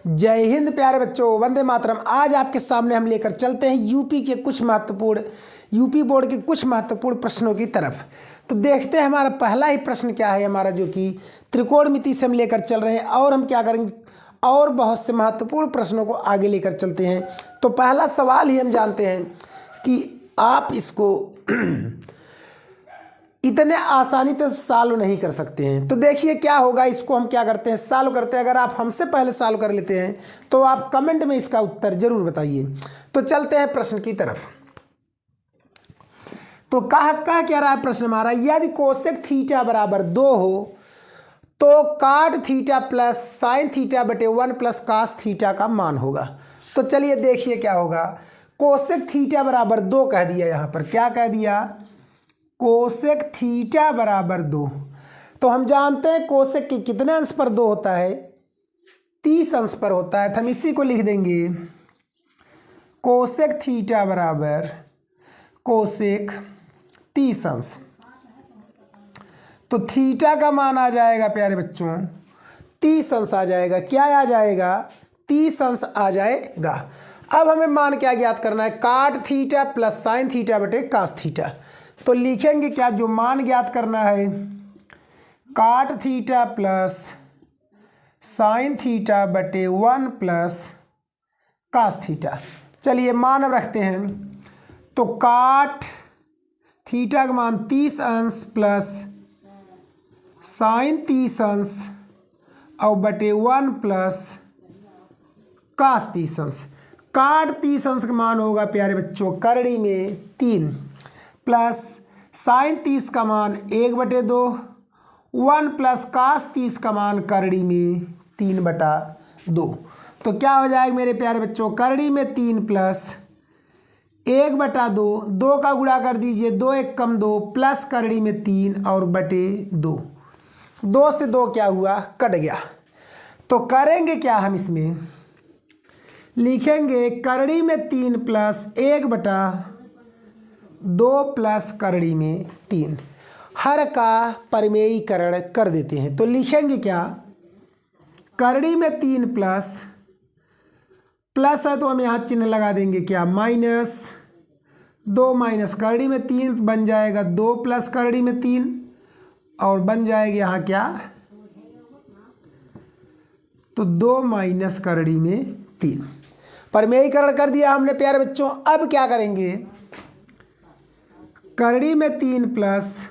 जय हिंद प्यारे बच्चों, वंदे मातरम। आज आपके सामने हम लेकर चलते हैं यूपी बोर्ड के कुछ महत्वपूर्ण प्रश्नों की तरफ। तो देखते हैं हमारा पहला ही प्रश्न क्या है हमारा, जो कि त्रिकोणमिति से हम लेकर चल रहे हैं। और हम क्या करेंगे, और बहुत से महत्वपूर्ण प्रश्नों को आगे लेकर चलते हैं। तो पहला सवाल ही हम जानते हैं कि आप इसको इतने आसानी से सॉल्व नहीं कर सकते हैं। तो देखिए क्या होगा, इसको हम क्या करते हैं, सॉल्व करते हैं। अगर आप हमसे पहले सॉल्व कर लेते हैं तो आप कमेंट में इसका उत्तर जरूर बताइए। तो चलते हैं प्रश्न की तरफ। तो कहा क्या रहा है प्रश्न हमारा, यदि कोसेक थीटा बराबर 2 हो तो काट थीटा प्लस साइन थीटा बटे 1 प्लस कास थीटा का मान होगा। तो चलिए देखिए क्या होगा। कोसेक थीटा बराबर 2 कह दिया, यहाँ पर क्या कह दिया, कोसेक थीटा बराबर 2। तो हम जानते हैं कोसेक के कितने अंश पर 2 होता है, 30 अंश पर होता है। तो हम इसी को लिख देंगे, कोसेक थीटा बराबर कोसेक 30 अंश। तो थीटा का मान आ जाएगा प्यारे बच्चों 30 अंश आ जाएगा। क्या आ जाएगा, 30 अंश आ जाएगा। अब हमें मान क्या ज्ञात करना है, काट थीटा प्लस साइन थीटा बटे कास थीटा। तो लिखेंगे क्या, जो मान ज्ञात करना है, काट थीटा प्लस साइन थीटा बटे 1 प्लस कास थीटा। चलिए मान अब रखते हैं। तो काट थीटा का मान 30 अंश प्लस साइन 30 अंश और बटे 1 प्लस कास 30 अंश। काट 30 अंश का मान होगा प्यारे बच्चों करड़ी में 3 प्लस साइन 30 का मान 1/2, 1 प्लस कास 30 का मान करड़ी में 3/2। तो क्या हो जाएगा मेरे प्यारे बच्चों, करड़ी में 3 प्लस 1/2, 2 का गुणा कर दीजिए, 2 1 कम 2 प्लस करड़ी में 3 और बटे 2। 2 से 2 क्या हुआ, कट गया। तो करेंगे क्या, हम इसमें लिखेंगे करड़ी में 3 प्लस 1/2 प्लस करड़ी में 3, हर का परिमेयीकरण कर देते हैं। तो लिखेंगे क्या, करड़ी में 3 प्लस है तो हम यहाँ चिन्ह लगा देंगे क्या, -2 माइनस करड़ी में 3 बन जाएगा 2 प्लस करड़ी में 3 और बन जाएगा यहाँ क्या, तो 2 माइनस करड़ी में 3। परिमेयीकरण कर दिया हमने प्यारे बच्चों। अब क्या करेंगे, करड़ी में 3 प्लस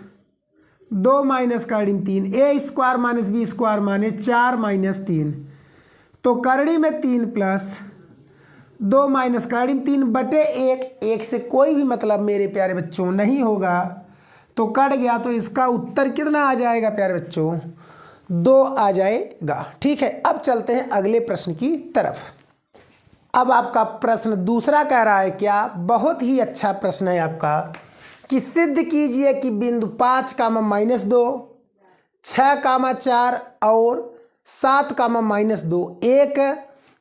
2 माइनस करड़ी में 3, a square minus B square माने 4 माइनस 3। तो करड़ी में 3 प्लस 2 माइनस करड़ी में 3 बटे 1 से कोई भी मतलब मेरे प्यारे बच्चों नहीं होगा, तो कट गया। तो इसका उत्तर कितना आ जाएगा प्यारे बच्चों, 2 आ जाएगा। ठीक है, अब चलते हैं अगले प्रश्न की तरफ। अब आपका प्रश्न दूसरा कह रहा है क्या, बहुत ही अच्छा प्रश्न है आपका, कि सिद्ध कीजिए कि बिंदु 5, -2, 6, 4 और 7, -2 एक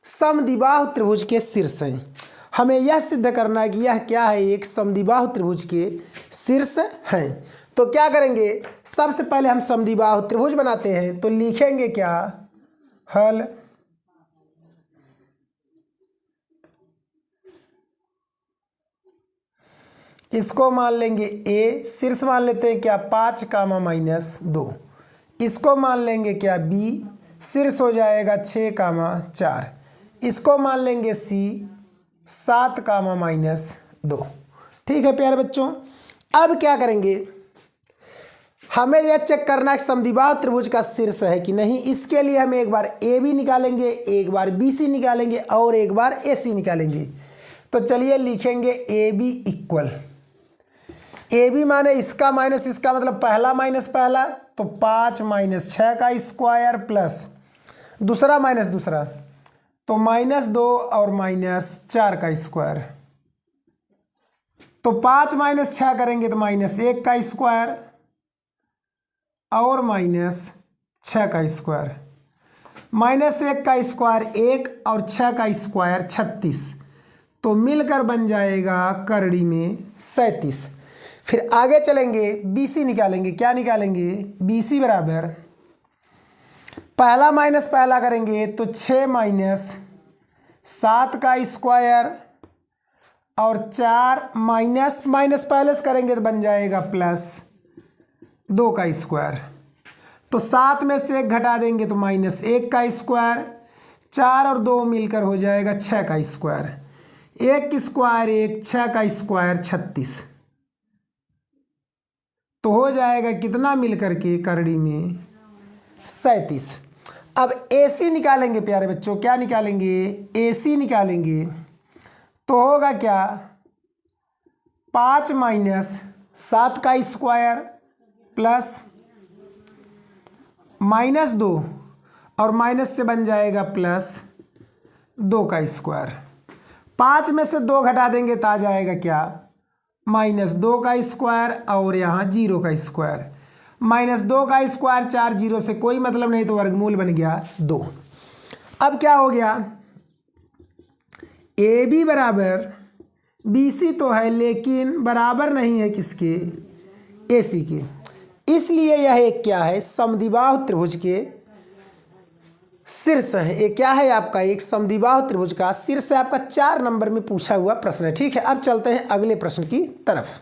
समद्विबाहु त्रिभुज के शीर्ष हैं। हमें यह सिद्ध करना है कि यह क्या है, एक समद्विबाहु त्रिभुज के शीर्ष हैं। तो क्या करेंगे, सबसे पहले हम समद्विबाहु त्रिभुज बनाते हैं। तो लिखेंगे क्या, हल। इसको मान लेंगे a, शीर्ष मान लेते हैं क्या 5, -2। इसको मान लेंगे क्या b, शीर्ष हो जाएगा 6, 4। इसको मान लेंगे c, 7, -2। ठीक है प्यारे बच्चों, अब क्या करेंगे, हमें यह चेक करना है समद्विबाहु त्रिभुज का शीर्ष है कि नहीं। इसके लिए हम एक बार ए बी निकालेंगे, एक बार बी सी निकालेंगे और एक बार ए सी निकालेंगे। तो चलिए लिखेंगे A B equal, A B माने इसका माइनस इसका, मतलब पहला माइनस पहला, तो 5 - 6 का स्क्वायर प्लस दूसरा माइनस दूसरा, तो -2 और -4 का स्क्वायर। तो 5 - 6 करेंगे तो -1 का स्क्वायर और -6 का स्क्वायर। -1 का स्क्वायर 1 और 6 का स्क्वायर 36, तो मिलकर बन जाएगा करड़ी में 37। फिर आगे चलेंगे, BC निकालेंगे। क्या निकालेंगे, BC बराबर पहला माइनस पहला करेंगे तो 6 माइनस 7 का स्क्वायर और 4 माइनस माइनस पहले से करेंगे तो बन जाएगा प्लस 2 का स्क्वायर। तो 7 में से 1 घटा देंगे तो माइनस 1 का स्क्वायर, 4 और 2 मिलकर हो जाएगा 6 का स्क्वायर। 1 स्क्वायर 1, 6 का स्क्वायर 36। तो हो जाएगा कितना मिलकर के करड़ी में 37। अब AC निकालेंगे प्यारे बच्चों, क्या निकालेंगे? AC निकालेंगे तो होगा क्या? 5 माइनस 7 का स्क्वायर प्लस माइनस 2 और माइनस से बन जाएगा प्लस 2 का स्क्वायर। 5 में से 2 घटा देंगे तो आ जाएगा क्या? माइनस 2 का स्क्वायर और यहाँ 0 का स्क्वायर। माइनस 2 का स्क्वायर, 4 0 से कोई मतलब नहीं तो वर्गमूल बन गया 2। अब क्या हो गया? AB बराबर BC तो है लेकिन बराबर नहीं है किसके? AC के। इसलिए यह एक क्या है? समद्विबाहु त्रिभुज के शीर्ष है। ये क्या है आपका? एक समद्विबाहु त्रिभुज का शीर्ष है आपका। 4 नंबर में पूछा हुआ प्रश्न है। ठीक है, अब चलते हैं अगले प्रश्न की तरफ।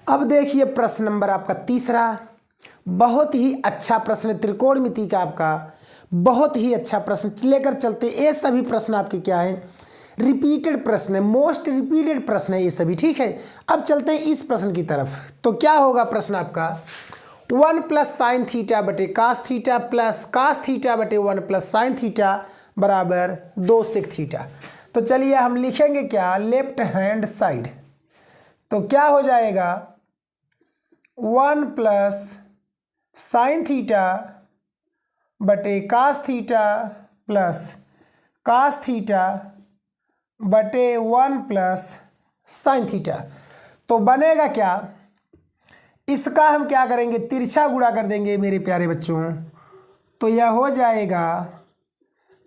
अब देखिए प्रश्न नंबर आपका तीसरा, बहुत ही अच्छा प्रश्न, त्रिकोणमिति का आपका बहुत ही अच्छा प्रश्न लेकर चलते। ये सभी प्रश्न आपके क्या है? रिपीटेड प्रश्न है, मोस्ट रिपीटेड प्रश्न है ये सभी। ठीक है, अब चलते हैं इस प्रश्न की तरफ। तो क्या होगा प्रश्न आपका? 1 प्लस साइन थीटा बटे cos theta plus cos theta बटे 1 प्लस साइन थीटा बराबर 2 सेक थीटा। तो चलिए हम लिखेंगे क्या? Left hand side. तो क्या हो जाएगा? 1 प्लस साइन थीटा बटे cos theta plus cos theta बटे 1 प्लस साइन थीटा। तो बनेगा क्या? इसका हम क्या करेंगे? तिरछा गुणा कर देंगे मेरे प्यारे बच्चों। तो यह हो जाएगा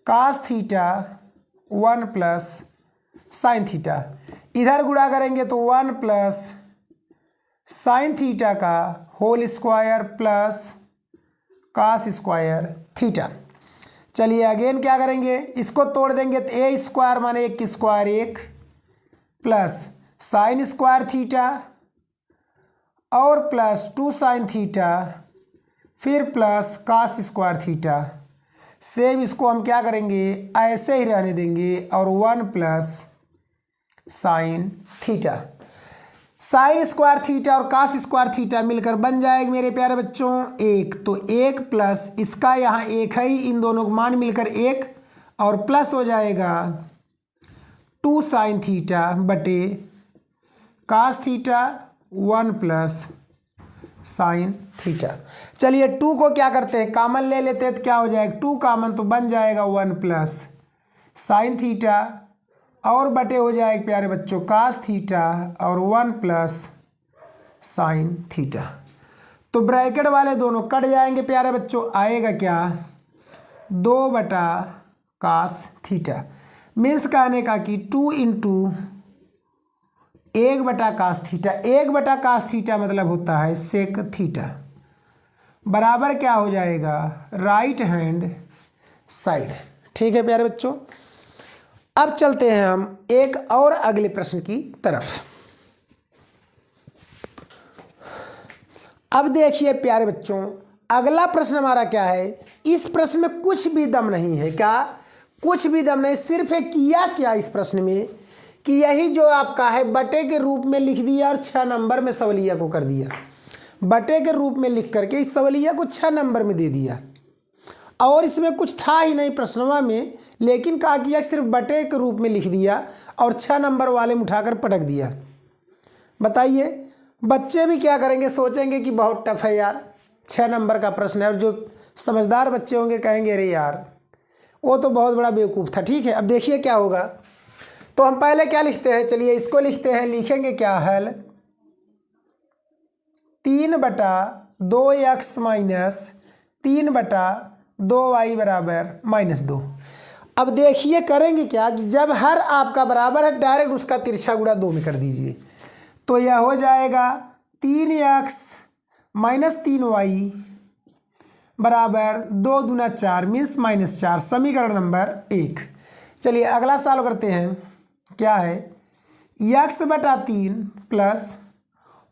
cos theta 1 plus sine theta. इधर गुणा करेंगे तो 1 प्लस साइन थीटा का whole square plus cos square theta. चलिए अगेन क्या करेंगे? इसको तोड़ देंगे तो ए स्क्वायर माने 1 square 1 plus sine square theta और प्लस 2 साइन थीटा फिर plus cos square theta. Same इसको हम क्या करेंगे? ऐसे ही रहने देंगे और 1 plus sine theta. Sign square theta और कास स्क्वायर थीटा मिलकर बन जाएगा मेरे प्यारे बच्चों 1। तो 1 प्लस इसका यहाँ 1 है ही, इन दोनों का मान मिलकर 1 और प्लस हो जाएगा 2 साइन थीटा बटे cos theta 1 plus sine theta. चलिए 2 को क्या करते हैं? कॉमन ले लेते हैं तो क्या हो जाएगा? 2 कॉमन तो बन जाएगा 1 प्लस साइन थीटा और बटे हो जाएगा प्यारे बच्चों कास थीटा और 1 प्लस साइन थीटा। तो ब्रैकेट वाले दोनों कट जाएंगे प्यारे बच्चों। आएगा क्या? 2 बटा कास थीटा। मीन्स कहने का कि 2 इंटू 1 बटा कास थीटा। 1 बटा कास थीटा मतलब होता है सेक थीटा बराबर क्या हो जाएगा? Right hand side. ठीक है प्यारे बच्चों, अब चलते हैं हम एक और अगले प्रश्न की तरफ। अब देखिए प्यारे बच्चों, अगला प्रश्न हमारा क्या है? इस प्रश्न में कुछ भी दम नहीं है। क्या? कुछ भी दम नहीं। सिर्फ एक किया क्या इस प्रश्न में कि यही जो आपका है बटे के रूप में लिख दिया और 6 नंबर में सवलिया को कर दिया। बटे के रूप में लिख करके इस सवलिया को 6 नंबर में दे दिया और इसमें कुछ था ही नहीं प्रश्नवा में, लेकिन कहा किया सिर्फ बटे के रूप में लिख दिया और 6 नंबर वाले में उठाकर पटक दिया। बताइए बच्चे भी क्या करेंगे? सोचेंगे कि बहुत टफ है यार, 6 नंबर का प्रश्न है। और जो समझदार बच्चे होंगे कहेंगे अरे यार वो तो बहुत बड़ा बेवकूफ़ था। ठीक है, अब देखिए क्या होगा। तो हम पहले क्या लिखते हैं? चलिए इसको लिखते हैं। लिखेंगे क्या? हल 3 बटा 2x माइनस 3 बटा 2y बराबर -2। अब देखिए करेंगे क्या कि जब हर आपका बराबर है डायरेक्ट उसका तिरछा गुणा 2 में कर दीजिए। तो यह हो जाएगा 3x माइनस 3y बराबर 2 दूना 4 मीन्स -4, समीकरण नंबर 1। चलिए अगला सवाल करते हैं। क्या है, x/3 प्लस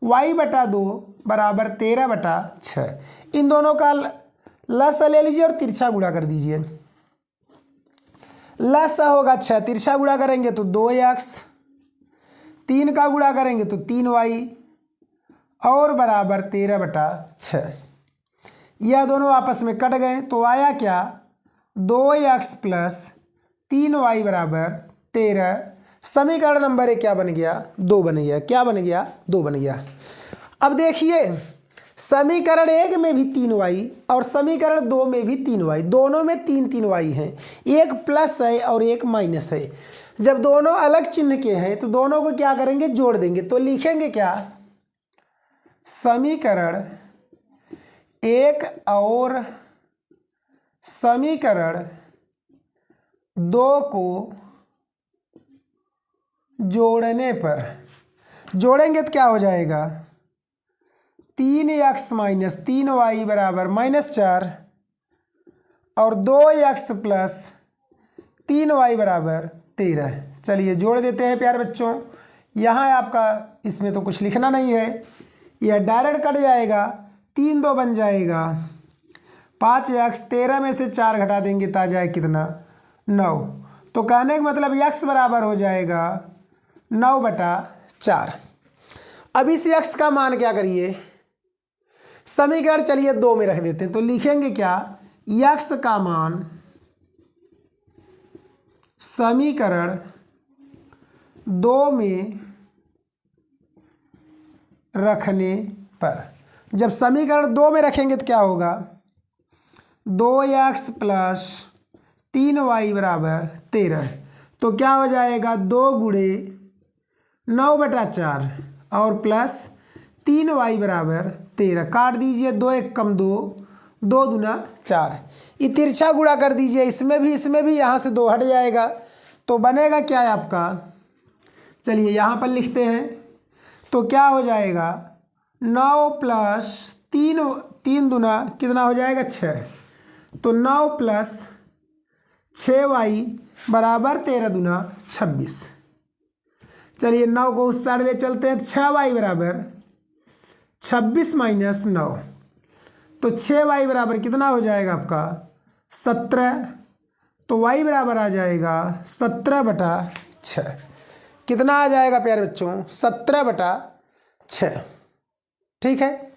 y/2 बराबर 13/6। इन दोनों का लसा ले लीजिए और तिरछा गुणा कर दीजिए। लसा होगा 6, तिरछा गुणा करेंगे तो 2x, 3 का गुणा करेंगे तो 3y और बराबर 13/6। यह दोनों आपस में कट गए तो आया क्या, 2x प्लस 3y बराबर 13। समीकरण नंबर 1 क्या बन गया, 2 बन गया। क्या बन गया, 2 बन गया। अब देखिए समीकरण 1 में भी 3y और समीकरण 2 में भी 3y, दोनों में 3y हैं। एक प्लस है और एक माइनस है। जब दोनों अलग चिन्ह के हैं तो दोनों को क्या करेंगे, जोड़ देंगे। तो लिखेंगे क्या, समीकरण 1 और समीकरण 2 को जोड़ने पर, जोड़ेंगे तो क्या हो जाएगा, 3x माइनस 3y बराबर -4 और 2x प्लस 3y बराबर 13। चलिए जोड़ देते हैं प्यारे बच्चों। यहाँ आपका इसमें तो कुछ लिखना नहीं है, यह डायरेक्ट कट जाएगा। 3 2 बन जाएगा 5x, 13 में से 4 घटा देंगे तो आ जाए कितना, 9। तो कहने का मतलब x बराबर हो जाएगा 9/4। अब इस x का मान क्या करिए, समीकरण चलिए 2 में रख देते हैं। तो लिखेंगे क्या, x का मान समीकरण 2 में रखने पर, जब समीकरण 2 में रखेंगे तो क्या होगा, 2x प्लस 3y बराबर 13। तो क्या हो जाएगा, 2 गुणे 9/4 और प्लस 3y बराबर 13। काट दीजिए, 2 1 कम 2, 2 दूना 4। ये तिरछा गुणा कर दीजिए, इसमें भी यहाँ से 2 हट जाएगा। तो बनेगा क्या है आपका, चलिए यहाँ पर लिखते हैं। तो क्या हो जाएगा, 9 प्लस 3 दूना कितना हो जाएगा, 6। तो 9 प्लस 6y बराबर 13 दूना 26। चलिए 9 को उस साइड ले चलते हैं। 6y बराबर 26 माइनस 9, तो 6y बराबर कितना हो जाएगा आपका, 17। तो y बराबर आ जाएगा 17/6। कितना आ जाएगा प्यारे बच्चों, 17/6। ठीक है,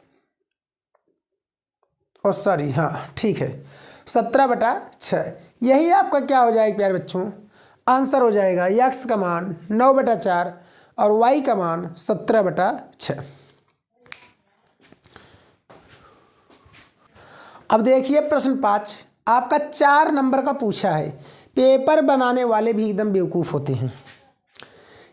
और सॉरी हाँ ठीक है, 17/6। यही आपका क्या हो जाएगा प्यारे बच्चों, आंसर हो जाएगा। x का मान 9/4 और y का मान 17/6। अब देखिए प्रश्न 5 आपका 4 नंबर का पूछा है। पेपर बनाने वाले भी एकदम बेवकूफ़ होते हैं,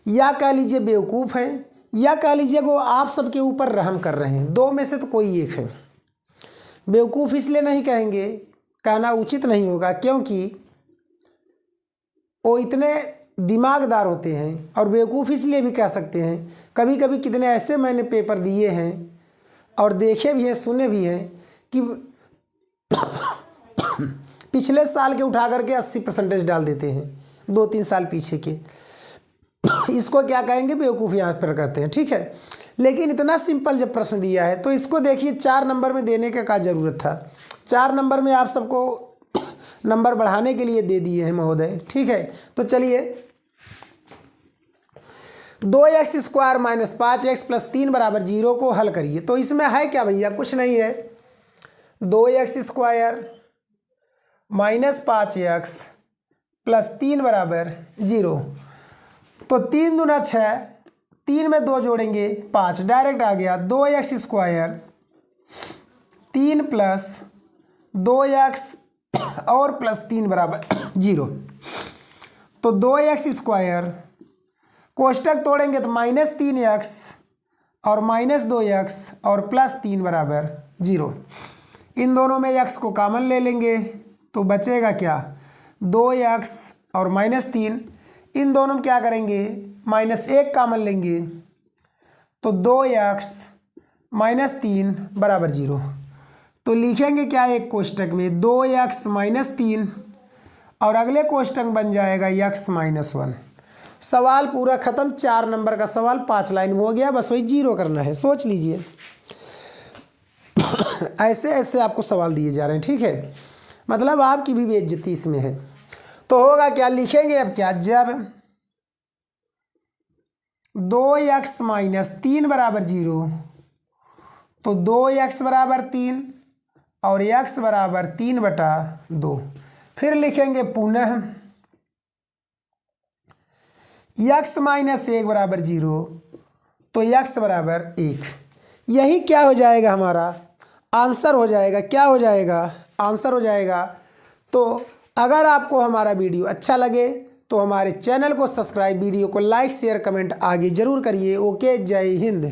या कह लीजिए बेवकूफ़ हैं, या कह लीजिए वो आप सबके ऊपर रहम कर रहे हैं। 2 में से तो कोई एक है। बेवकूफ़ इसलिए नहीं कहेंगे, कहना उचित नहीं होगा, क्योंकि वो इतने दिमागदार होते हैं। और बेवकूफ़ इसलिए भी कह सकते हैं, कभी कभी कितने ऐसे मैंने पेपर दिए हैं और देखे भी हैं, सुने भी हैं कि पिछले साल के उठा करके 80% डाल देते हैं, 2-3 साल पीछे के। इसको क्या कहेंगे, बेवकूफ़ी यहाँ पर कहते हैं। ठीक है, लेकिन इतना सिंपल जब प्रश्न दिया है तो इसको देखिए 4 नंबर में देने का क्या ज़रूरत था। 4 नंबर में आप सबको नंबर बढ़ाने के लिए दे दिए हैं महोदय। ठीक है, तो चलिए 2x² - 5x + 3 = 0 को हल करिए। तो इसमें है क्या भैया, कुछ नहीं है। 2x² - 5x + 3 = 0। तो 3 दूना 6, 3 में 2 जोड़ेंगे 5, डायरेक्ट आ गया। 2x² 3 + 2x और +3 = 0। तो 2x² कोष्टक तोड़ेंगे तो -3x और -2x और +3 = 0। इन दोनों में x को कॉमन ले लेंगे तो बचेगा क्या, 2x और -3। इन दोनों में क्या करेंगे, -1 कॉमन लेंगे तो 2x - 3 = 0। तो लिखेंगे क्या एक कोष्टक में 2x माइनस 3 और अगले कोष्टक बन जाएगा x माइनस 1। सवाल पूरा ख़त्म। 4 नंबर का सवाल 5 लाइन में हो गया, बस वही जीरो करना है, सोच लीजिए। ऐसे ऐसे आपको सवाल दिए जा रहे हैं, ठीक है, मतलब आपकी भी बेइज्जती इसमें है। तो होगा क्या, लिखेंगे अब क्या, जब 2x माइनस 3 बराबर 0 तो 2x बराबर 3 और x बराबर 3/2। फिर लिखेंगे पुनः x माइनस 1 बराबर 0 तो x बराबर 1। यही क्या हो जाएगा, हमारा आंसर हो जाएगा। क्या हो जाएगा, आंसर हो जाएगा। तो अगर आपको हमारा वीडियो अच्छा लगे तो हमारे चैनल को सब्सक्राइब, वीडियो को लाइक शेयर कमेंट आगे ज़रूर करिए। ओके, जय हिंद।